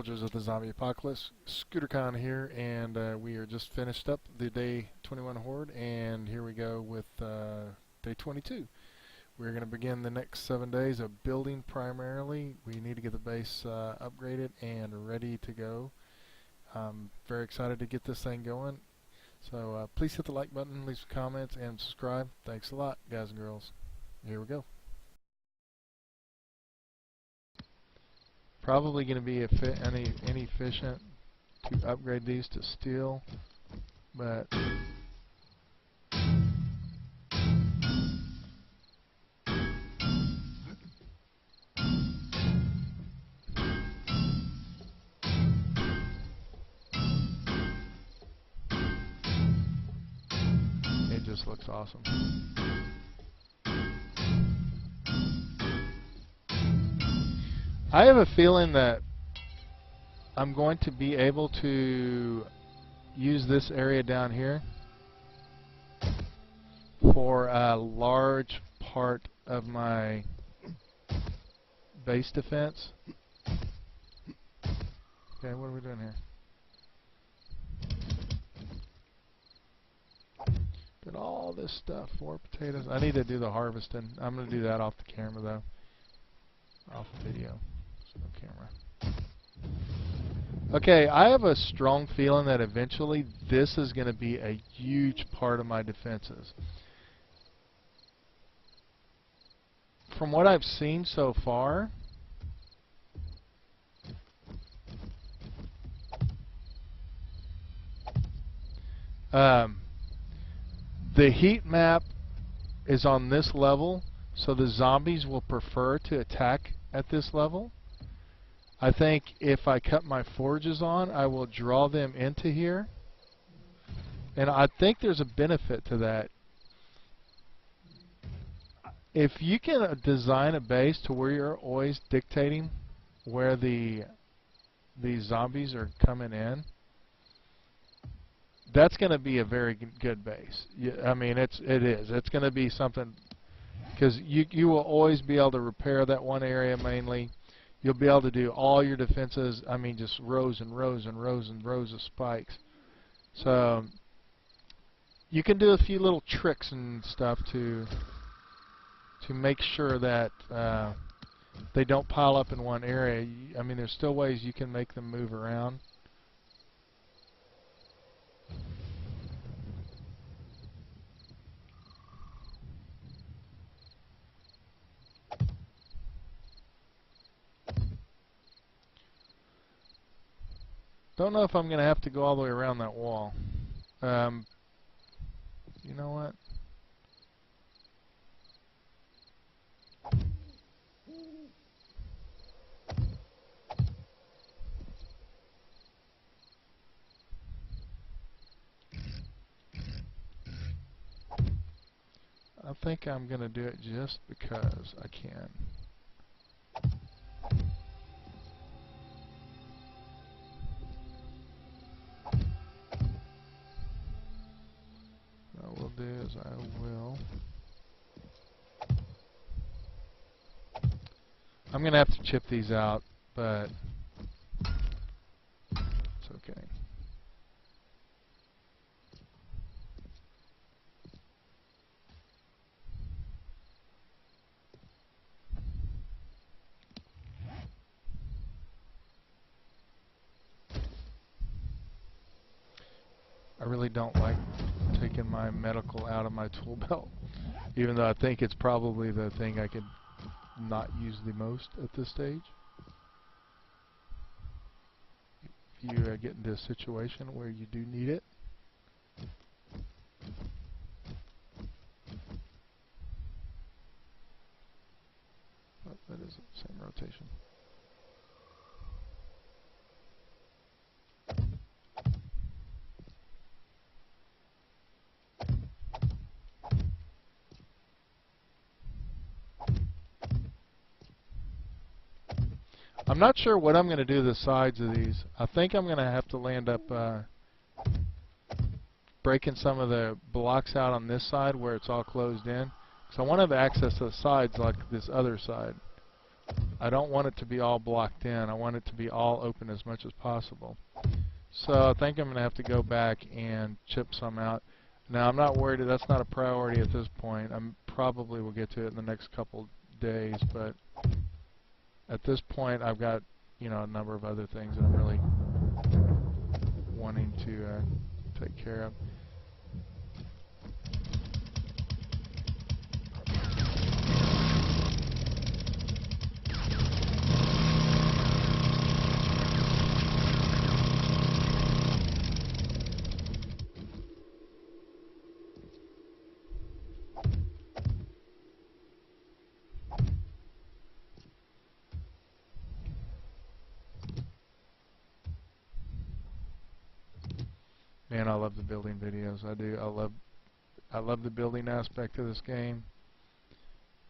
soldiers of the zombie apocalypse. ScooterCon here, and we are just finished up the day 21 horde, and here we go with day 22. We're going to begin the next 7 days of building primarily. We need to get the base upgraded and ready to go. I'm very excited to get this thing going. So please hit the like button, leave some comments, and subscribe. Thanks a lot, guys and girls. Here we go. Probably going to be inefficient to upgrade these to steel, but it just looks awesome. I have a feeling that I'm going to be able to use this area down here for a large part of my base defense. Okay, what are we doing here? Did all this stuff for potatoes. I need to do the harvesting. I'm going to do that off the camera though. Off the video. No camera. Okay, I have a strong feeling that eventually this is going to be a huge part of my defenses. From what I've seen so far, the heat map is on this level, so the zombies will prefer to attack at this level. I think if I cut my forges on, I will draw them into here. And I think there's a benefit to that. If you can design a base to where you're always dictating where these zombies are coming in, that's going to be a very good base. I mean, it is. It's going to be something, because you will always be able to repair that one area mainly. You'll be able to do all your defenses, I mean just rows and rows and rows and rows of spikes. So you can do a few little tricks and stuff to make sure that they don't pile up in one area. I mean, there's still ways you can make them move around. Don't know if I'm going to have to go all the way around that wall. You know what? I think I'm going to do it just because I can. What I will do is I'm going to have to chip these out, but it's okay. I really don't like taking my medical out of my tool belt, even though I think it's probably the thing I could not use the most at this stage. If you get into a situation where you do need it. Oh, that is the same rotation. I'm not sure what I'm going to do to the sides of these. I think I'm going to have to land up breaking some of the blocks out on this side where it's all closed in. So I want to have access to the sides like this other side. I don't want it to be all blocked in. I want it to be all open as much as possible. So I think I'm going to have to go back and chip some out. Now I'm not worried. That's not a priority at this point. I probably will get to it in the next couple days, but at this point I've got, you know, a number of other things that I'm really wanting to take care of. Man, I love the building videos. I do. I love the building aspect of this game.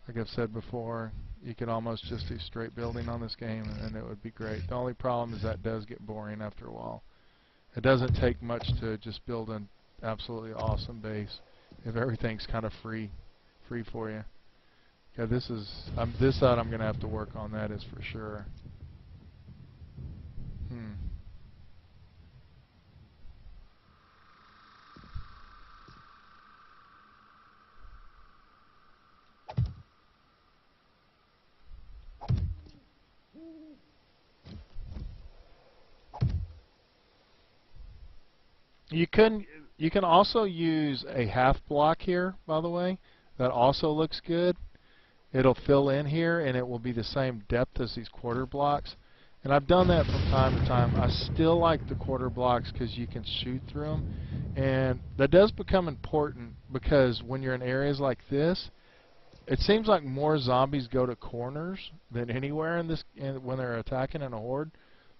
Like I've said before, you could almost just do straight building on this game, and it would be great. The only problem is that does get boring after a while. It doesn't take much to just build an absolutely awesome base if everything's kind of free for you. Yeah, this side I'm going to have to work on, that is for sure. You can also use a half block here, by the way. That also looks good. It'll fill in here, and it will be the same depth as these quarter blocks. And I've done that from time to time. I still like the quarter blocks because you can shoot through them. And that does become important because when you're in areas like this, it seems like more zombies go to corners than anywhere in this when they're attacking in a horde.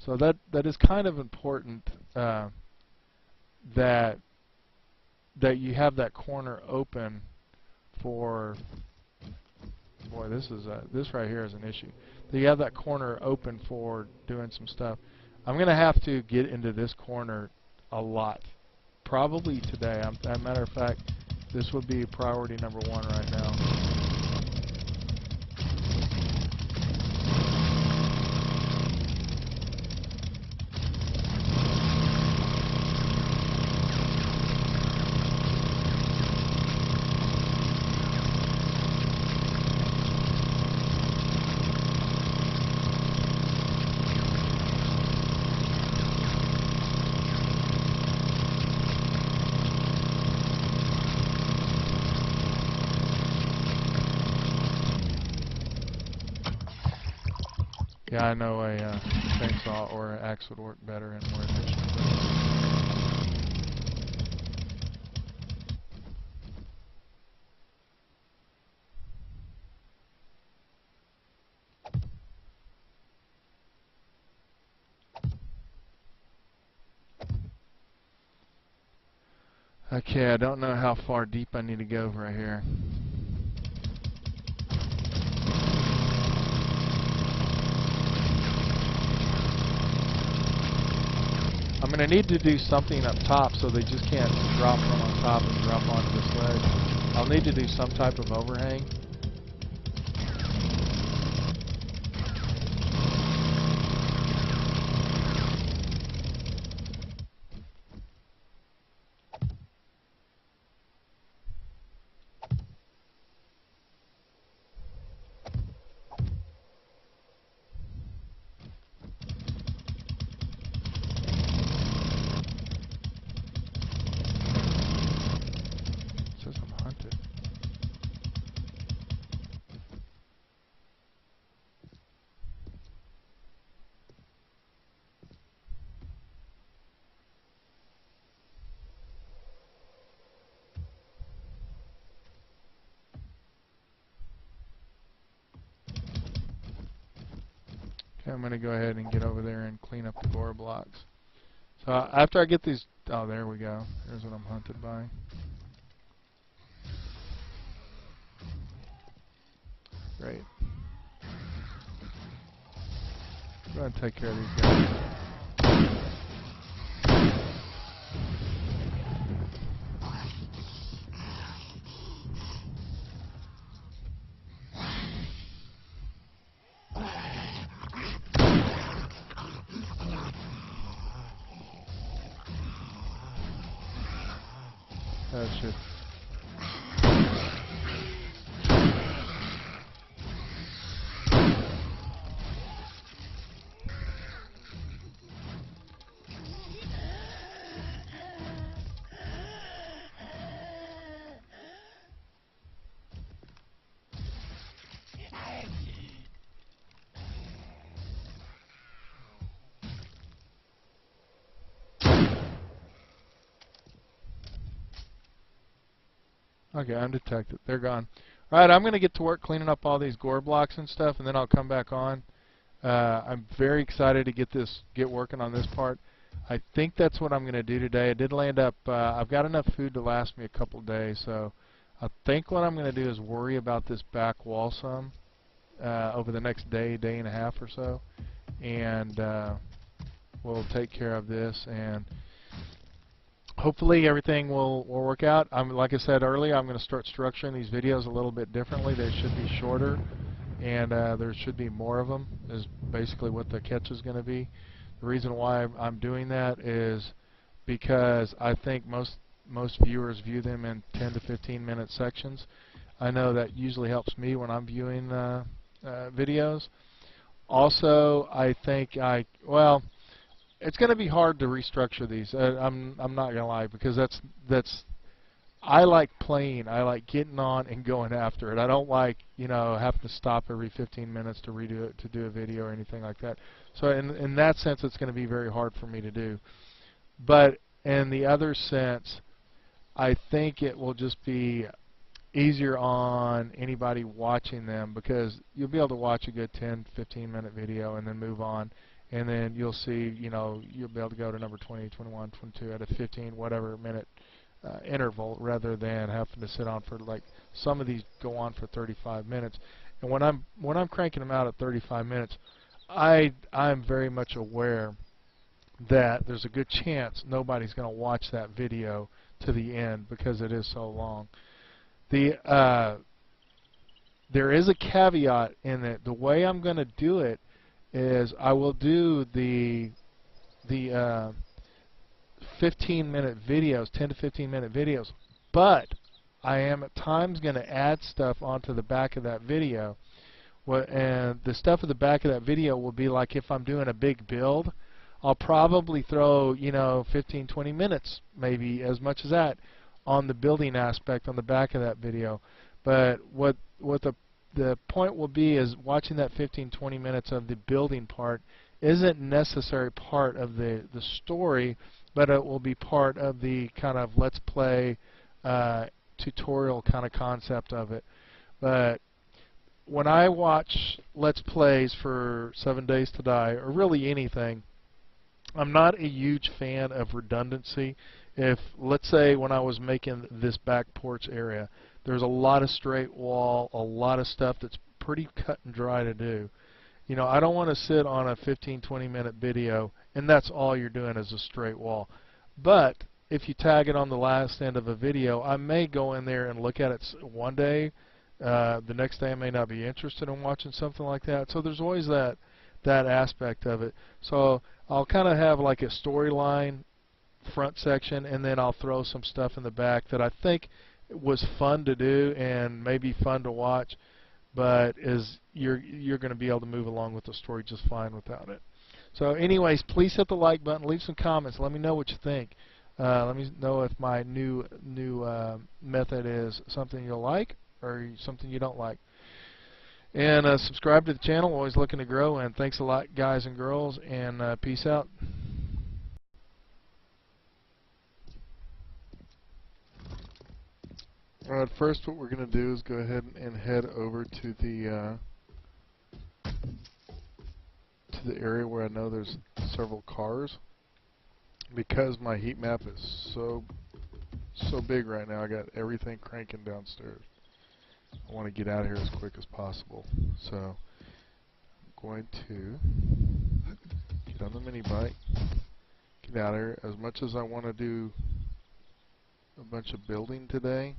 So that is kind of important that you have that corner open for. Boy, this right here is an issue. So you have that corner open for doing some stuff. I'm going to have to get into this corner a lot, probably today. As a matter of fact, this would be priority number 1 right now. Yeah, I know a chainsaw or an axe would work better and more efficient. Okay, I don't know how far deep I need to go right here. I'm going to need to do something up top so they just can't drop from on top and drop onto this ledge. I'll need to do some type of overhang. Okay, I'm going to go ahead and get over there and clean up the gore blocks. So after I get these, oh, there we go. Here's what I'm hunted by. Great. Go ahead and take care of these guys. That should. Okay, undetected. They're gone. All right, I'm going to get to work cleaning up all these gore blocks and stuff, and then I'll come back on. I'm very excited to get working on this part. I think that's what I'm going to do today. I did land up. I've got enough food to last me a couple days, so I think what I'm going to do is worry about this back wall some over the next day, day and a half or so, and we'll take care of this and. Hopefully everything will work out. Like I said earlier, I'm going to start structuring these videos a little bit differently. They should be shorter, and there should be more of them, is basically what the catch is going to be. The reason why I'm doing that is because I think most viewers view them in 10 to 15 minute sections. I know that usually helps me when I'm viewing videos. Also, I think well, it's going to be hard to restructure these. I'm not going to lie, because that's I like playing. I like getting on and going after it. I don't like, you know, having to stop every 15 minutes to redo it, to do a video or anything like that. So in that sense, it's going to be very hard for me to do. But in the other sense, I think it will just be easier on anybody watching them, because you'll be able to watch a good 10, 15 minute video and then move on. And then you'll see, you know, you'll be able to go to number 20, 21, 22 at a 15, whatever minute interval, rather than having to sit on for, like, some of these go on for 35 minutes. And when I'm cranking them out at 35 minutes, I'm very much aware that there's a good chance nobody's going to watch that video to the end because it is so long. There is a caveat in it. The way I'm going to do it is I will do the 15-minute videos, 10 to 15-minute videos, but I am at times going to add stuff onto the back of that video. And the stuff at the back of that video will be like, if I'm doing a big build, I'll probably throw, you know, 15, 20 minutes, maybe as much as that, on the building aspect on the back of that video. But what the point will be is watching that 15, 20 minutes of the building part isn't necessary part of the story, but it will be part of the kind of let's play tutorial kind of concept of it. But when I watch let's plays for 7 Days to Die, or really anything, I'm not a huge fan of redundancy. If, let's say, when I was making this back porch area, there's a lot of straight wall, a lot of stuff that's pretty cut and dry to do. You know, I don't want to sit on a 15, 20-minute video and that's all you're doing is a straight wall. But if you tag it on the last end of a video, I may go in there and look at it one day. The next day I may not be interested in watching something like that. So there's always that aspect of it. So I'll kind of have like a storyline front section, and then I'll throw some stuff in the back that I think was fun to do and maybe fun to watch, but you're going to be able to move along with the story just fine without it. So anyways, please hit the like button, leave some comments, let me know what you think. Let me know if my new method is something you'll like or something you don't like. And subscribe to the channel, always looking to grow, and thanks a lot, guys and girls, and peace out. Alright, first what we're going to do is go ahead and head over to the area where I know there's several cars. Because my heat map is so big right now, I got everything cranking downstairs. I want to get out of here as quick as possible. So I'm going to get on the mini bike, get out of here. As much as I want to do a bunch of building today,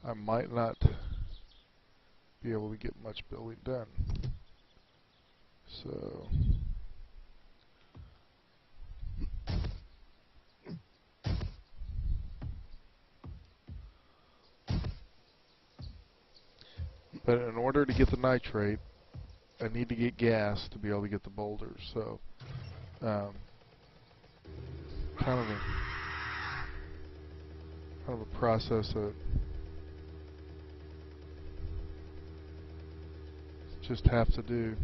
I might not be able to get much building done. So but in order to get the nitrate, I need to get gas to be able to get the boulders. So kind of a process that just have to do.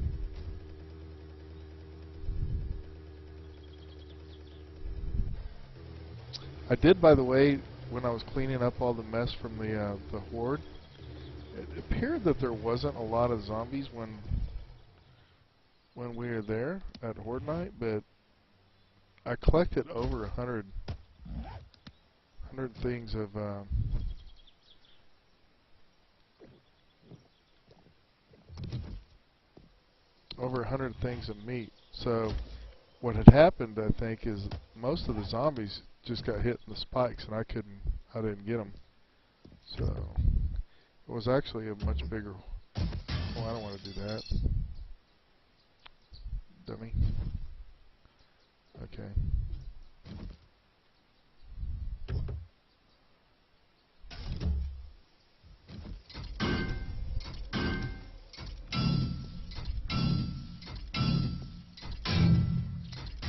I did, by the way, when I was cleaning up all the mess from the horde, it appeared that there wasn't a lot of zombies when we were there at Horde Night, but I collected over 100 things of over 100 things of meat. So what had happened, I think, is most of the zombies just got hit in the spikes, and I didn't get them. So it was actually a much bigger. Oh, I don't want to do that, dummy. Okay.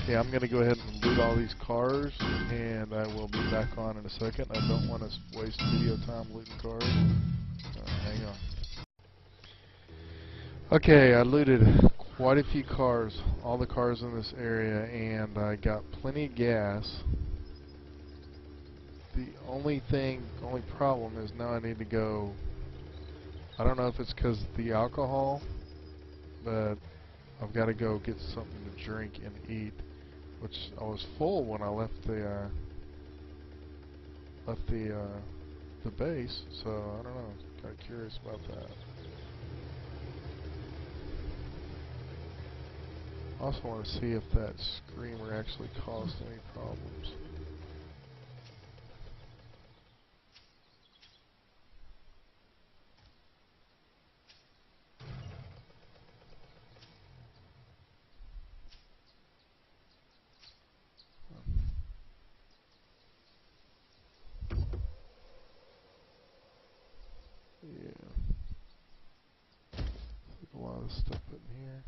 Okay, I'm going to go ahead and loot all these cars, and I will be back on in a second. I don't want to waste video time looting cars. Hang on. Okay, I looted quite a few cars, all the cars in this area, and I got plenty of gas. The only problem is now I need to go. I don't know if it's because of the alcohol, but I've got to go get something to drink and eat, which I was full when I left the base, so I don't know. Kind of curious about that. I also want to see if that screamer actually caused any problems. Yeah. There's a lot of stuff in here.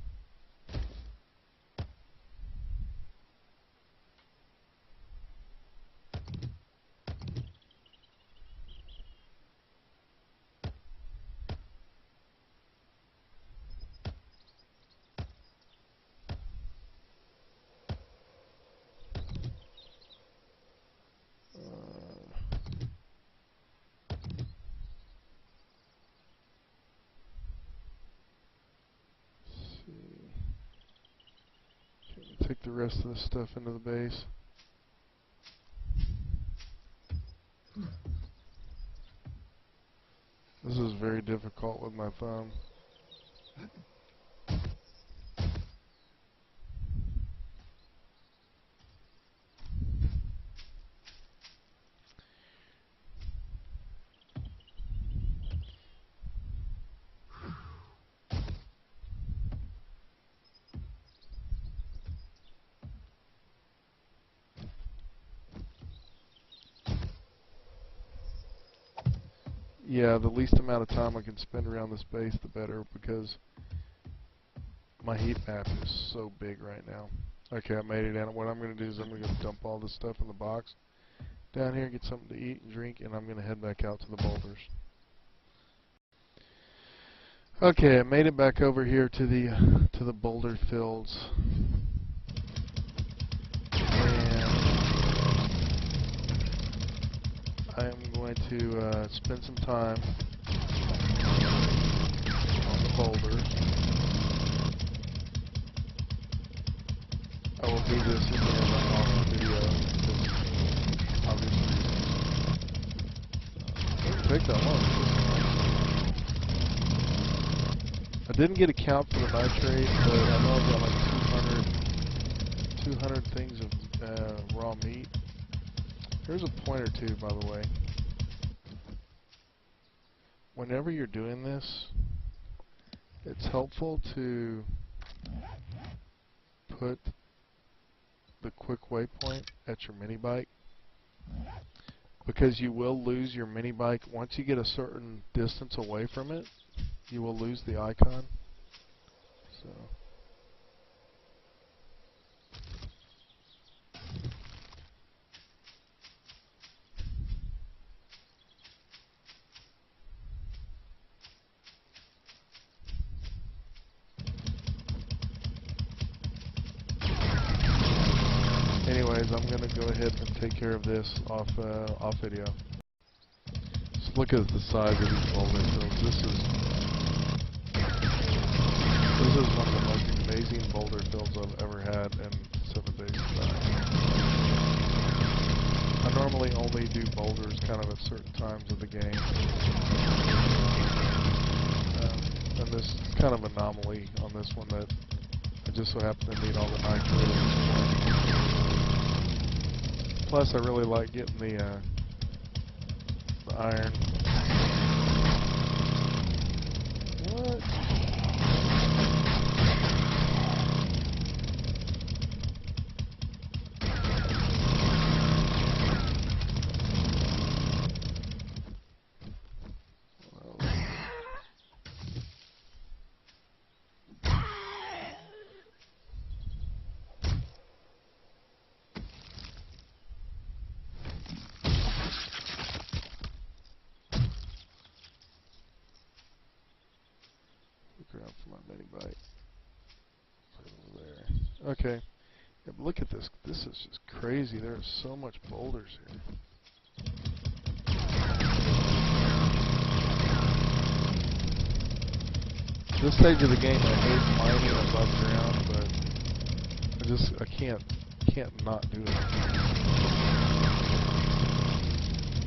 Take the rest of the stuff into the base. This is very difficult with my thumb. Yeah, the least amount of time I can spend around this base, the better, because my heat map is so big right now. Okay, I made it in. What I'm going to do is I'm going to dump all this stuff in the box down here, get something to eat and drink, and I'm going to head back out to the boulders. Okay, I made it back over here to the boulder fields. I am going to spend some time on the boulders. I will do this again on the video, because obviously it didn't take that long. I didn't get a count for the nitrate, but I know I've got like 200 things of raw meat. Here's a point or two, by the way. Whenever you're doing this, it's helpful to put the quick waypoint at your mini bike, because you will lose your mini bike once you get a certain distance away from it. You will lose the icon. So anyways, I'm going to go ahead and take care of this off video. Just look at the size of these boulder fields. This is one of the most amazing boulder fields I've ever had in 7 Days to Die. I normally only do boulders kind of at certain times of the game. And this kind of anomaly on this one that I just so happen to need all the nitrate at this point. Plus, I really like getting the iron. What? Around for my mini bike. Put it over there. Okay. Yeah, but look at this. This is just crazy. There are so much boulders here. This stage of the game, I hate mining above ground, but I can't not do it.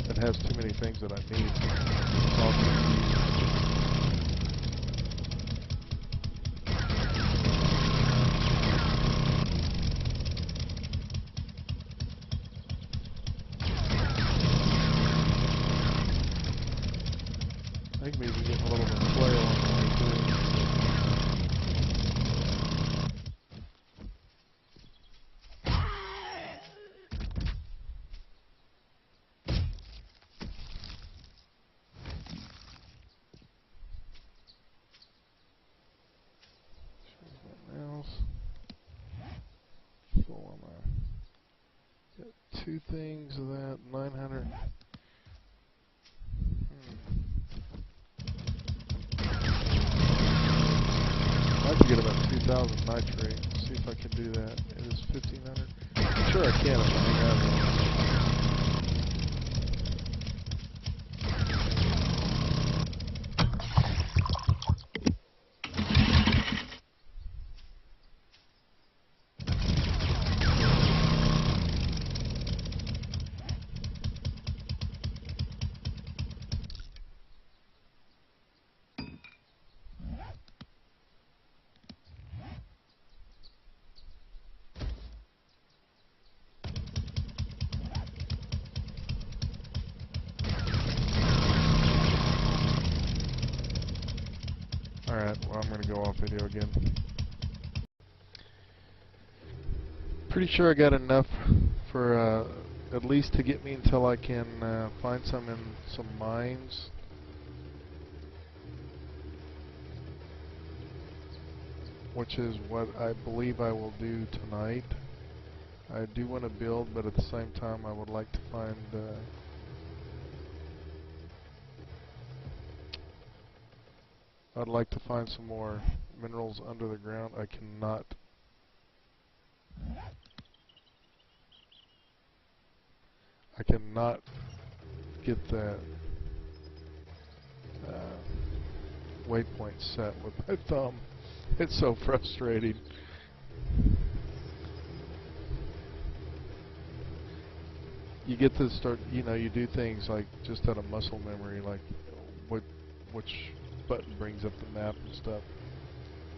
It has too many things that I need. I think maybe getting a little bit of flare on the way through. Mouse. Full on my. Got 2 things of that. 900. I'd like to get about 2,000 nitrate. See if I can do that. It is 1,500. I'm sure I can if I have it. Alright, well, I'm going to go off video again. Pretty sure I got enough for at least to get me until I can find some in some mines. Which is what I believe I will do tonight. I do want to build, but at the same time I would like to find I'd like to find some more minerals under the ground. I cannot get that waypoint set with my thumb. It's so frustrating. You get to start, you do things like just out of muscle memory, like which button brings up the map and stuff.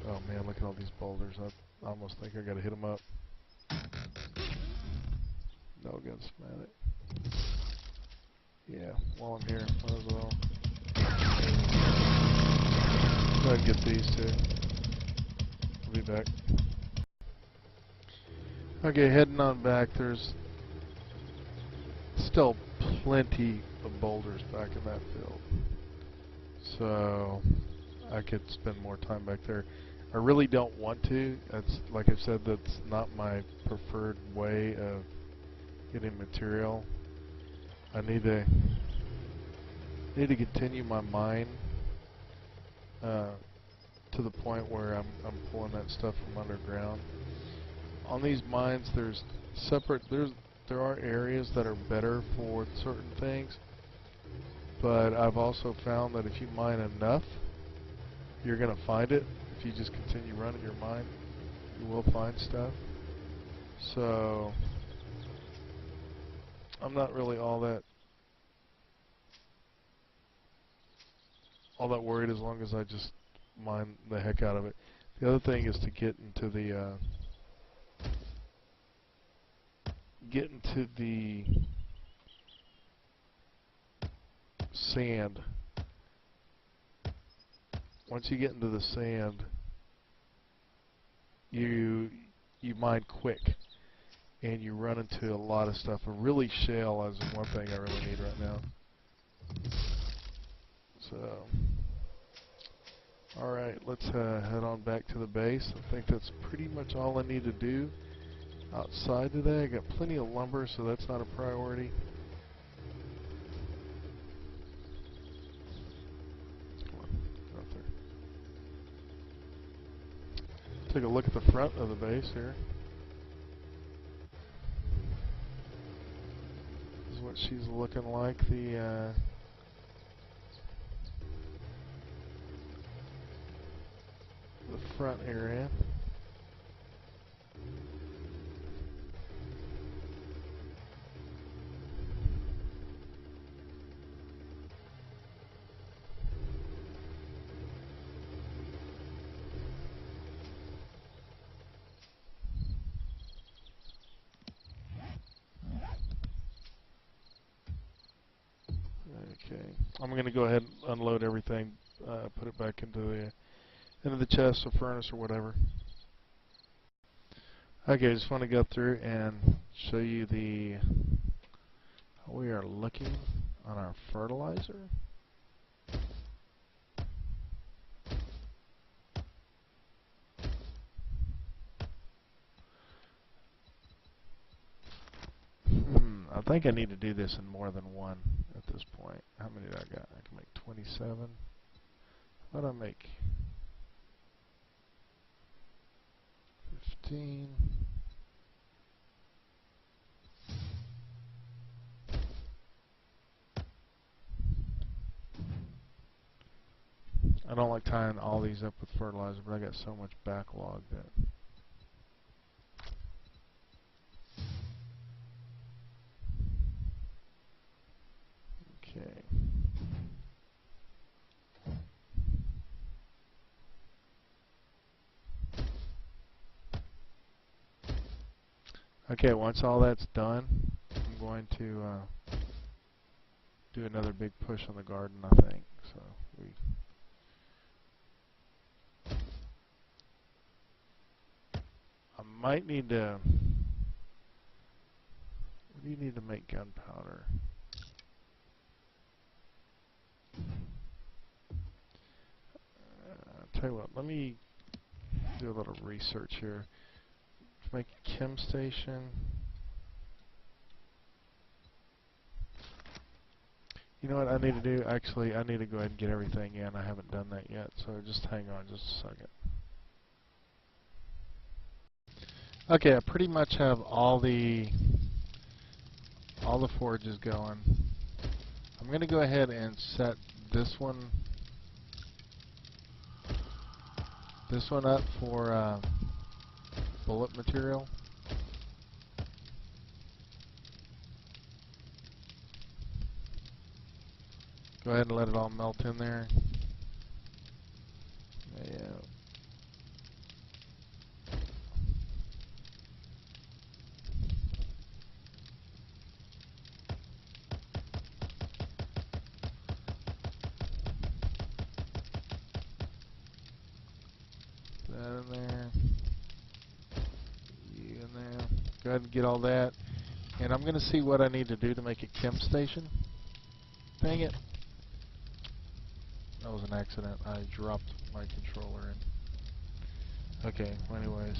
Oh man, look at all these boulders. I almost think I gotta hit them up. No against it. Yeah, while I'm here, might as well. Go ahead and get these two. I'll be back. Okay, heading on back. There's still plenty of boulders back in that field, so I could spend more time back there. I really don't want to. That's, like I've said, that's not my preferred way of getting material. I need to continue my mine to the point where I'm pulling that stuff from underground. On these mines, there are areas that are better for certain things, but I've also found that if you mine enough, you're going to find it. If you just continue running your mine, you will find stuff. So I'm not really all that worried as long as I just mine the heck out of it. The other thing is to get into the sand. Once you get into the sand, you mine quick, and you run into a lot of stuff. A really shale is one thing I really need right now. So, all right, let's head on back to the base. I think that's pretty much all I need to do outside today. I got plenty of lumber, so that's not a priority. Come on, go out there. Take a look at the front of the base here. This is what she's looking like. The front area. Okay, I'm going to go ahead and unload everything, put it back into the chest or furnace or whatever. Okay, I just want to go through and show you how we are looking on our fertilizer. I think I need to do this in more than one at this point. How many did I got? I can make 27. How about I make 15? I don't like tying all these up with fertilizer, but I got so much backlog that. Okay. Okay, once all that's done, I'm going to do another big push on the garden, I think. So I might need to. What do you need to make gunpowder? Tell you what, let me do a little research here. To make a chem station. You know what I need to do? Actually, I need to go ahead and get everything in. I haven't done that yet, so just hang on just a second. Okay, I pretty much have all the forges going. I'm going to go ahead and set this one up for bullet material. Go ahead and let it all melt in there. Yeah. That in there. You in there. Go ahead and get all that. And I'm going to see what I need to do to make a chem station. Dang it. That was an accident. I dropped my controller in. Okay, well anyways.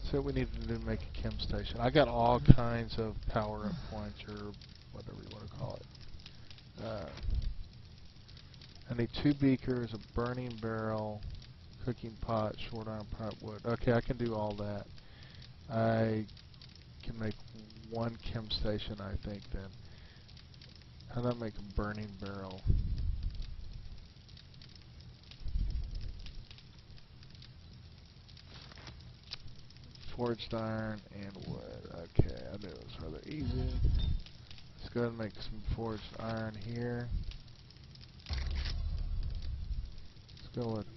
So what we need to do to make a chem station. I got all kinds of power up points, or whatever you want to call it. I need 2 beakers, a burning barrel, cooking pot, short iron pipe wood. Okay, I can do all that. I can make 1 chem station, I think, then. How do I make a burning barrel? Forged iron and wood. Okay, I knew it was rather easy. Let's go ahead and make some forged iron here. Let's go with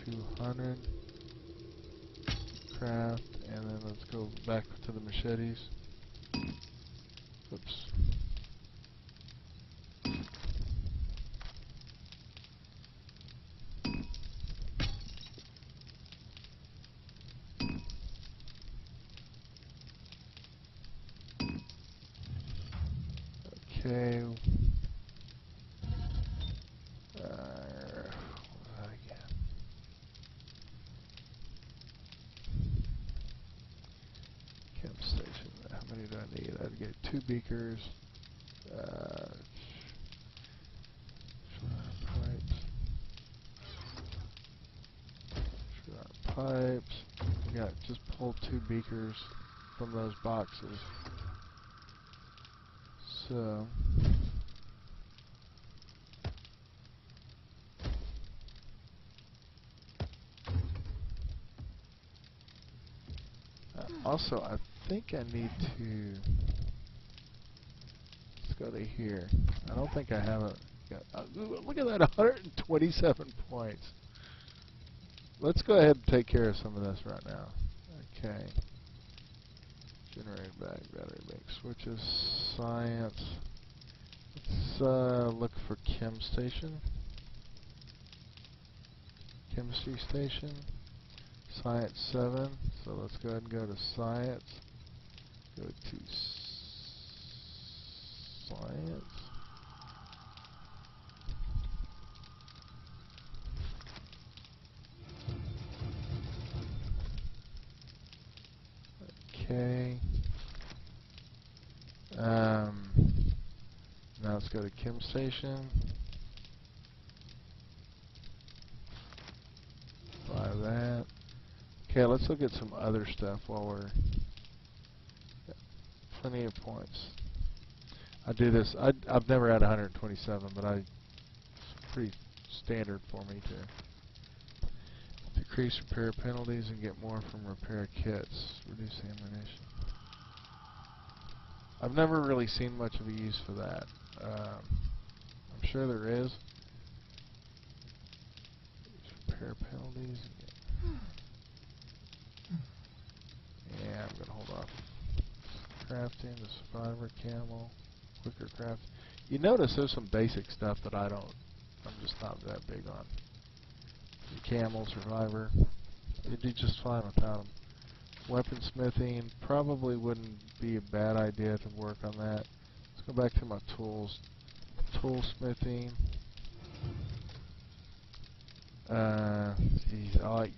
200 craft, and then let's go back to the machetes. Oops. Okay. What was that again? Chem station. How many do I need? I'd get 2 beakers. Pipes. We got just pull 2 beakers from those boxes. So also, I think I need to. Let's go to here. I don't think I have a. Look at that, 127 points. Let's go ahead and take care of some of this right now. Okay. Generated back, battery bank switches, science. Let's look for chem station. Chemistry station. Science 7. So let's go ahead and go to science. Go to science. Okay. Now let's go to chem station. Buy that. Okay, let's look at some other stuff while we're plenty of points. I do this. I've never had 127, but it's pretty standard for me to decrease repair penalties and get more from repair kits. Reduce ammunition. I've never really seen much of a use for that. I'm sure there is. Repair penalties. Yeah, I'm gonna hold off. Crafting, the survivor camel, quicker craft. You notice there's some basic stuff that I'm just not that big on. The camel, survivor, you do just fine without them. Weaponsmithing, probably wouldn't be a bad idea to work on that. Let's go back to my tools. Toolsmithing. Geez, I like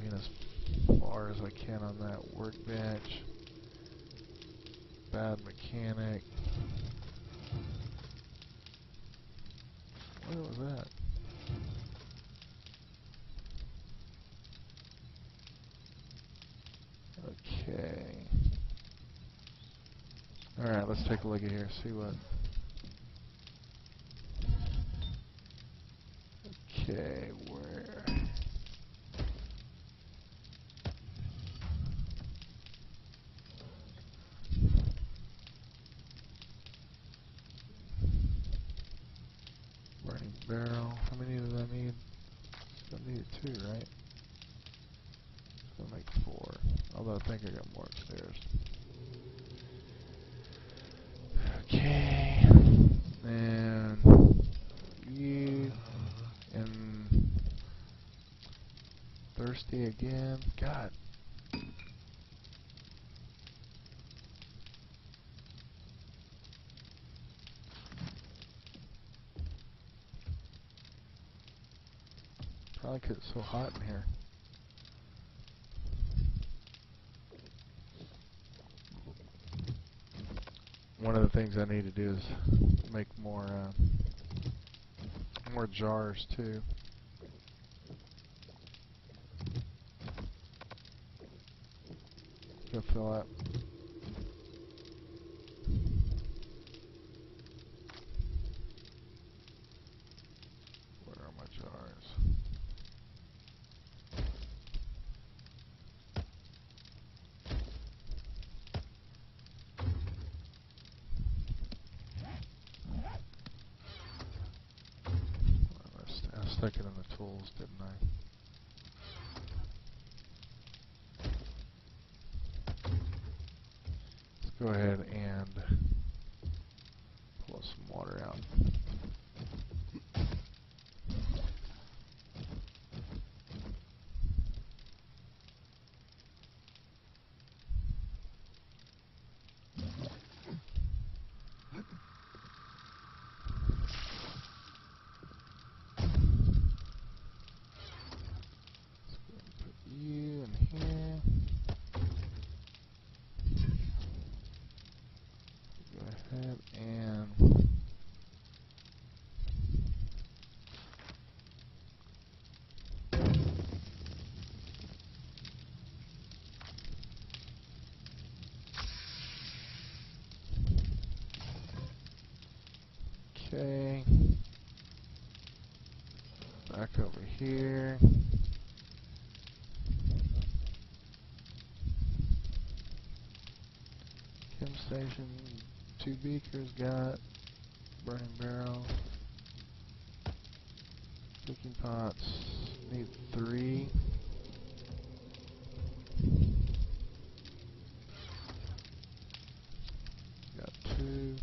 being as far as I can on that. Workbench. Bad mechanic. What was that? Okay. Alright, let's take a look at here, see what. Okay, where? Burning barrel. How many did I need? I needed 2, right? I'll make 4. Although I think I got more upstairs. Okay. And T again. God. Probably because it's so hot in here. One of the things I need to do is make more jars too. Go fill up. Where are my jars? I stuck it in the tools, didn't I? Let's go ahead and pull some water out. Okay, back over here. Chem station, 2 beakers, got burning barrel, cooking pots, need 3. Got 2.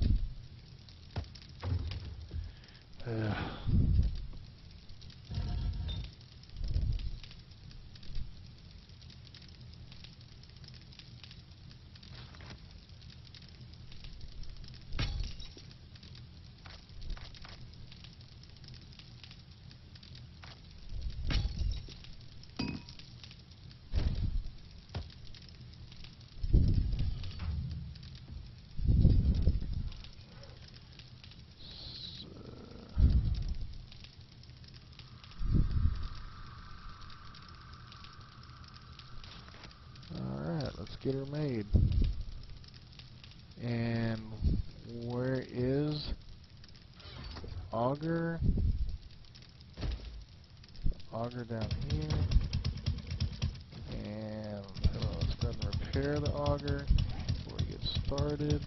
Let's get her made. And where is auger? Auger down here. And let's go ahead and repair the auger before we get started.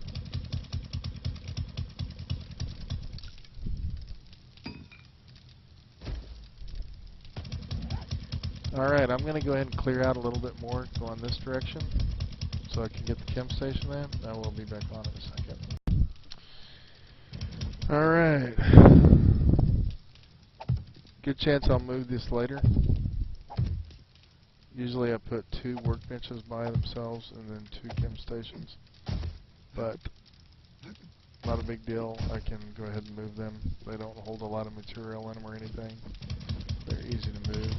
Alright, I'm going to go ahead and clear out a little bit more, go in this direction, so I can get the chem station in. I will be back on in a second. Alright. Good chance I'll move this later. Usually I put 2 workbenches by themselves and then 2 chem stations. But not a big deal. I can go ahead and move them. They don't hold a lot of material in them or anything. They're easy to move.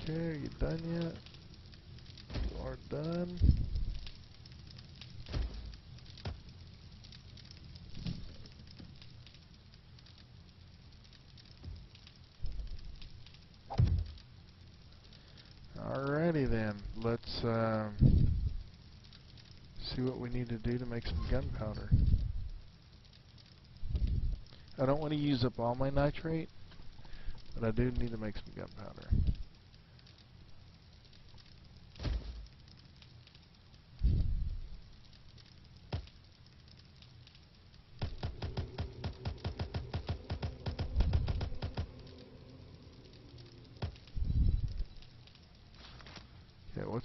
Okay, are you done yet? You are done. Alrighty then, let's see what we need to do to make some gunpowder. I don't want to use up all my nitrate, but I do need to make some gunpowder.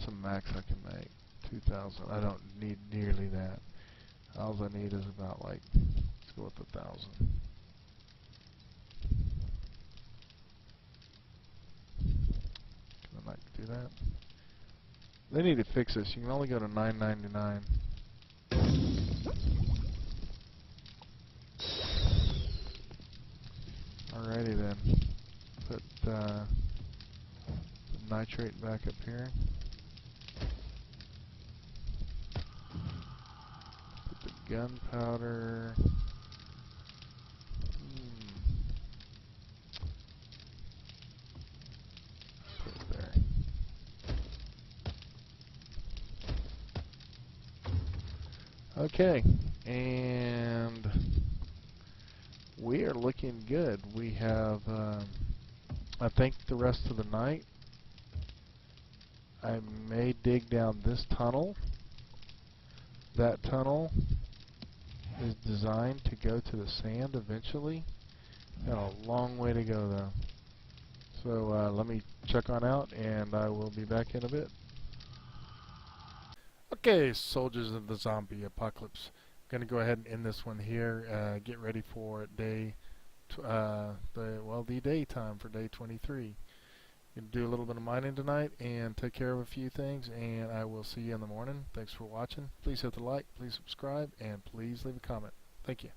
What's the max I can make? 2,000. I don't need nearly that. All I need is about like, let's go with 1,000. Can I not do that? They need to fix this. You can only go to 999. Alrighty then. Put the nitrate back up here. Put the gunpowder. Put it there. Okay, and we are looking good. We have, I think, the rest of the night. I may dig down this tunnel. That tunnel is designed to go to the sand eventually. Got a long way to go though. So let me check on out and I will be back in a bit. Okay, soldiers of the zombie apocalypse. I'm going to go ahead and end this one here. Get ready for day, the daytime for day 23. Gonna do a little bit of mining tonight and take care of a few things, and I will see you in the morning. Thanks for watching. Please hit the like, please subscribe, and please leave a comment. Thank you.